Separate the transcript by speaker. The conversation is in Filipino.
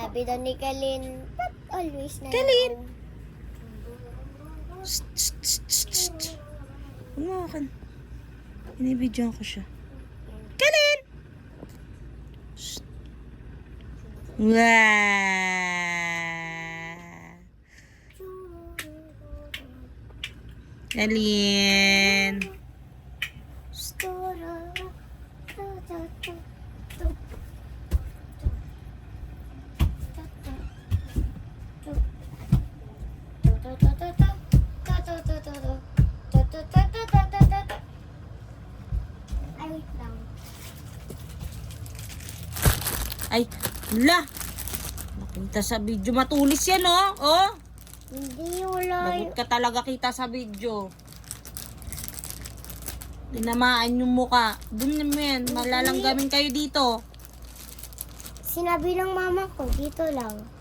Speaker 1: Sabi daw ni Kalin, but always na
Speaker 2: Kalin!
Speaker 1: lang.
Speaker 2: Humakan. Inibidyoan ko siya. Kalin! Shh. Wow! Kalin!
Speaker 1: Ay, wait lang.
Speaker 2: Ay, wala! Nakita sa video. Matulis yan, oh! Oh!
Speaker 1: Hindi, wala.
Speaker 2: Lagot ka talaga kita sa video. Tinamaan yung muka. Doon mo yan. Malalanggamin kayo dito.
Speaker 1: Sinabi ng mama ko, dito lang.